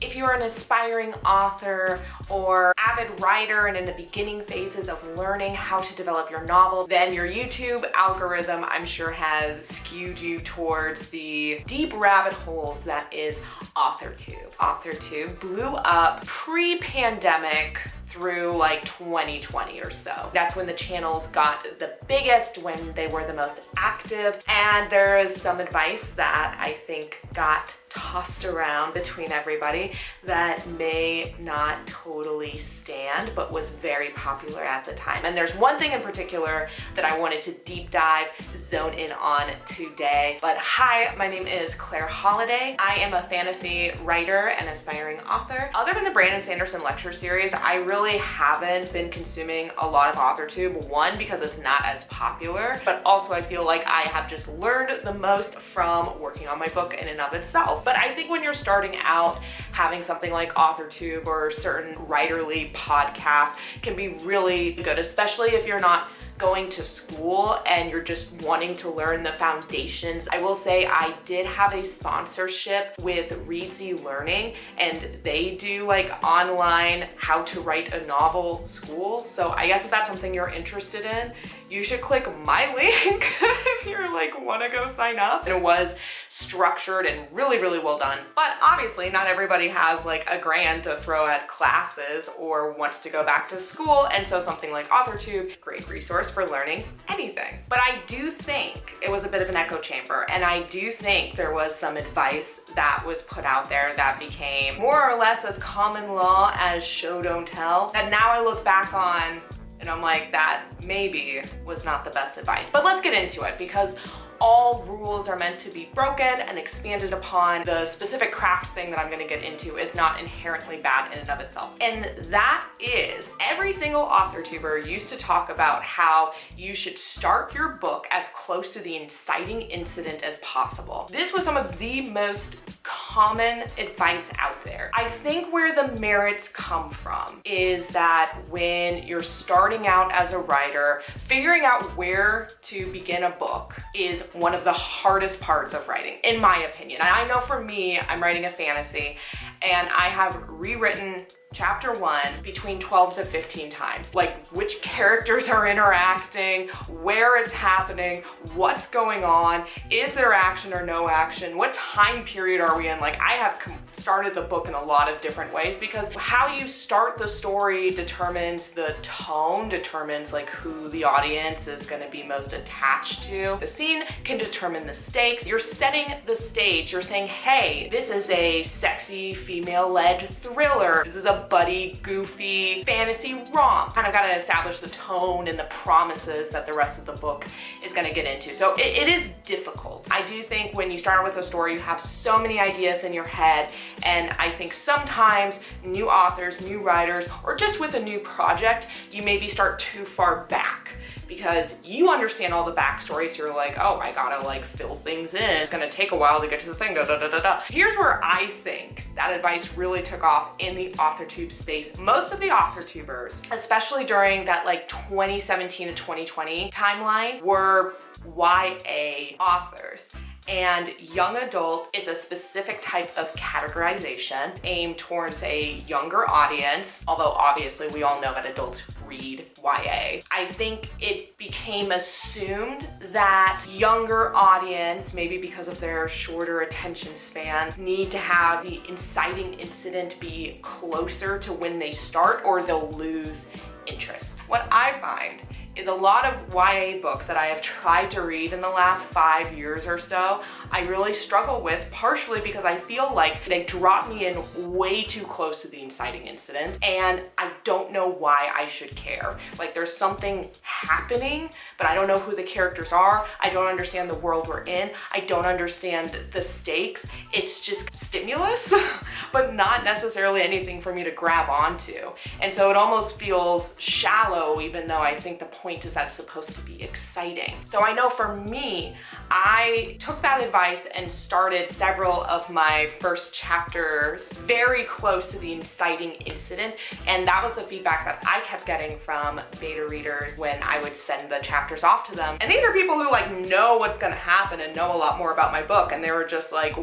If you're an aspiring author or avid writer and in the beginning phases of learning how to develop your novel, then your YouTube algorithm, I'm sure, has skewed you towards the deep rabbit holes that is AuthorTube. AuthorTube blew up pre-pandemic through like 2020 or so. That's when the channels got the biggest, when they were the most active, and there is some advice that I think got tossed around between everybody that may not totally stand, but was very popular at the time. And there's one thing in particular that I wanted to deep dive, zone in on today. But hi, my name is Claire Holliday. I am a fantasy writer and aspiring author. Other than the Brandon Sanderson lecture series, I really haven't been consuming a lot of AuthorTube. One, because it's not as popular, but also I feel like I have just learned the most from working on my book in and of itself. But I think when you're starting out, having something like AuthorTube or certain writerly podcasts can be really good, especially if you're not going to school and you're just wanting to learn the foundations. I will say I did have a sponsorship with Readsy Learning, and they do like online how to write a novel school. So I guess if that's something you're interested in, you should click my link if you're like want to go sign up. And it was structured and really, really well done. But obviously not everybody has like a grand to throw at classes or wants to go back to school. And so something like AuthorTube, great resource for learning anything. But I do think it was a bit of an echo chamber, and I do think there was some advice that was put out there that became more or less as common law as show don't tell, that now I look back on and I'm like, that maybe was not the best advice. But let's get into it, because all rules are meant to be broken and expanded upon. The specific craft thing that I'm going to get into is not inherently bad in and of itself. And that is, every single AuthorTuber used to talk about how you should start your book as close to the inciting incident as possible. This was some of the most common advice out there. I think where the merits come from is that when you're starting out as a writer, figuring out where to begin a book is one of the hardest parts of writing, in my opinion. And I know for me, I'm writing a fantasy, and I have rewritten chapter 1 between 12 to 15 times. Like which characters are interacting, where it's happening, what's going on, is there action or no action, what time period are we in? Like I have started the book in a lot of different ways, because how you start the story determines the tone, determines like who the audience is going to be most attached to. The scene can determine the stakes. You're setting the stage. You're saying, hey, this is a sexy female-led thriller. This is a buddy, goofy, fantasy romp. Kind of got to establish the tone and the promises that the rest of the book is going to get into. So it is difficult. I do think when you start with a story, you have so many ideas in your head, and I think sometimes new authors, new writers, or just with a new project, you maybe start too far back, because you understand all the backstory, so you're like, oh, I gotta like fill things in. It's gonna take a while to get to the thing, da da da da da. Here's where I think that advice really took off in the AuthorTube space. Most of the AuthorTubers, especially during that like 2017 to 2020 timeline, were YA authors. And young adult is a specific type of categorization aimed towards a younger audience, although obviously we all know that adults read YA. I think it became assumed that younger audience, maybe because of their shorter attention spans, need to have the inciting incident be closer to when they start, or they'll lose interest. What I find is a lot of YA books that I have tried to read in the last 5 years or so, I really struggle with, partially because I feel like they drop me in way too close to the inciting incident, and I don't know why I should care. Like there's something happening, but I don't know who the characters are. I don't understand the world we're in. I don't understand the stakes. It's just stimulus, but not necessarily anything for me to grab onto. And so it almost feels shallow, even though I think the point is that it's supposed to be exciting. So I know for me, I took that advice and started several of my first chapters very close to the inciting incident, and that was the feedback that I kept getting from beta readers when I would send the chapters off to them. And these are people who like know what's gonna happen and know a lot more about my book, and they were just like,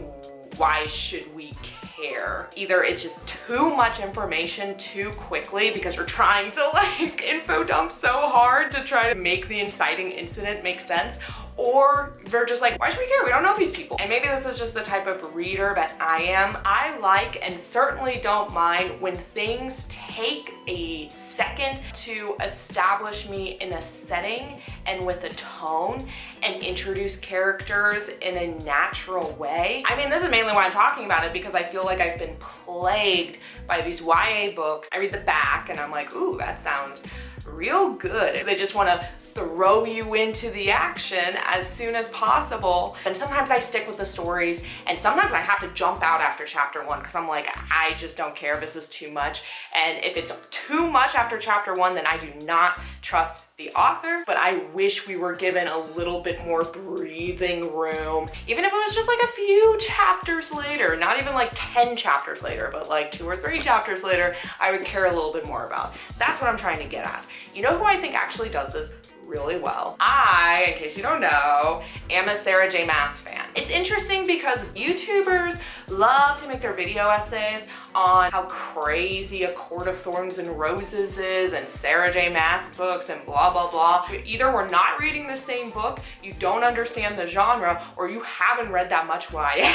why should we care? care. Either it's just too much information too quickly because you're trying to like info dump so hard to try to make the inciting incident make sense, or they're just like, why should we care? We don't know these people. And maybe this is just the type of reader that I am. I like and certainly don't mind when things take a second to establish me in a setting and with a tone and introduce characters in a natural way. I mean, this is mainly why I'm talking about it, because I feel like I've been plagued by these YA books. I read the back and I'm like, ooh, that sounds real good. They just want to throw you into the action as soon as possible. And sometimes I stick with the stories, and sometimes I have to jump out after chapter 1 because I'm like, I just don't care. This is too much. And if it's too much after chapter 1, then I do not trust the author. But I wish we were given a little bit more breathing room, even if it was just like a few chapters later, not even like 10 chapters later, but like 2 or 3 chapters later, I would care a little bit more about. That's what I'm trying to get at. You know who I think actually does this really well? I, in case you don't know, am a Sarah J. Maas fan. It's interesting because YouTubers love to make their video essays on how crazy A Court of Thorns and Roses is and Sarah J. Maas books and blah, blah, blah. Either we're not reading the same book, you don't understand the genre, or you haven't read that much YA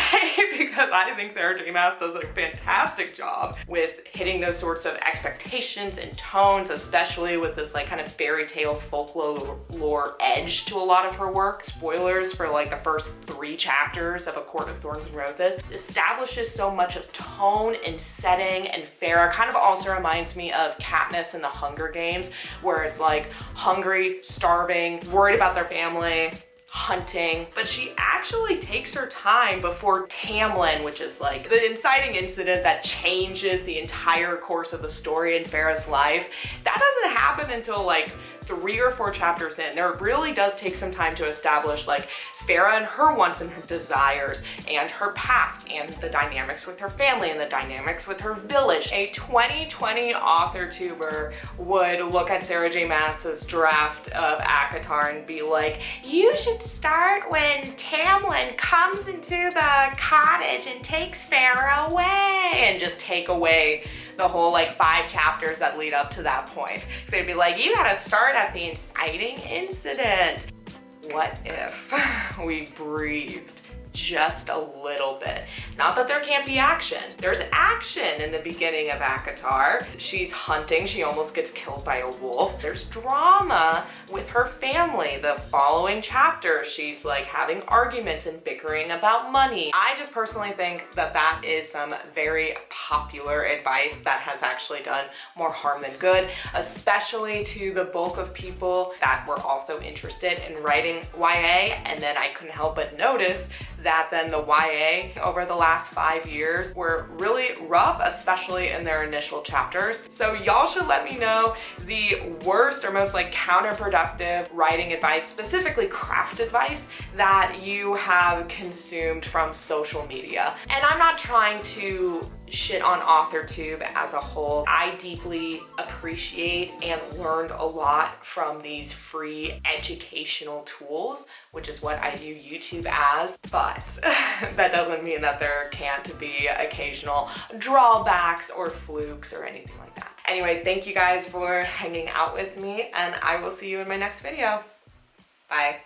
because I think Sarah J. Maas does a fantastic job with hitting those sorts of expectations and tones, especially with this like kind of fairy tale folklore edge to a lot of her work. Spoilers for like the first 3 chapters of A Court of Thorns and Roses. Establishes so much of tone and setting and fare. Kind of also reminds me of Katniss in the Hunger Games, where it's like hungry, starving, worried about their family, hunting, but she actually takes her time before Tamlin, which is like the inciting incident that changes the entire course of the story in Farrah's life. That doesn't happen until like 3 or 4 chapters in. There really does take some time to establish like Farrah and her wants and her desires and her past and the dynamics with her family and the dynamics with her village. A 2020 author-tuber would look at Sarah J. Maas's draft of ACOTAR and be like, you should start when Tamlin comes into the cottage and takes Farrah away, and just take away the whole like 5 chapters that lead up to that point. So they'd be like, you gotta start at the inciting incident. What if we breathed just a little bit? Not that there can't be action. There's action in the beginning of ACOTAR. She's hunting, she almost gets killed by a wolf. There's drama with her family. The following chapter, she's like having arguments and bickering about money. I just personally think that that is some very popular advice that has actually done more harm than good, especially to the bulk of people that were also interested in writing YA. And then I couldn't help but notice that then the YA over the last 5 years were really rough, especially in their initial chapters. So y'all should let me know the worst or most like counterproductive writing advice, specifically craft advice, that you have consumed from social media. And I'm not trying to shit on AuthorTube as a whole. I deeply appreciate and learned a lot from these free educational tools, which is what I view YouTube as, but that doesn't mean that there can't be occasional drawbacks or flukes or anything like that. Anyway, thank you guys for hanging out with me, and I will see you in my next video. Bye.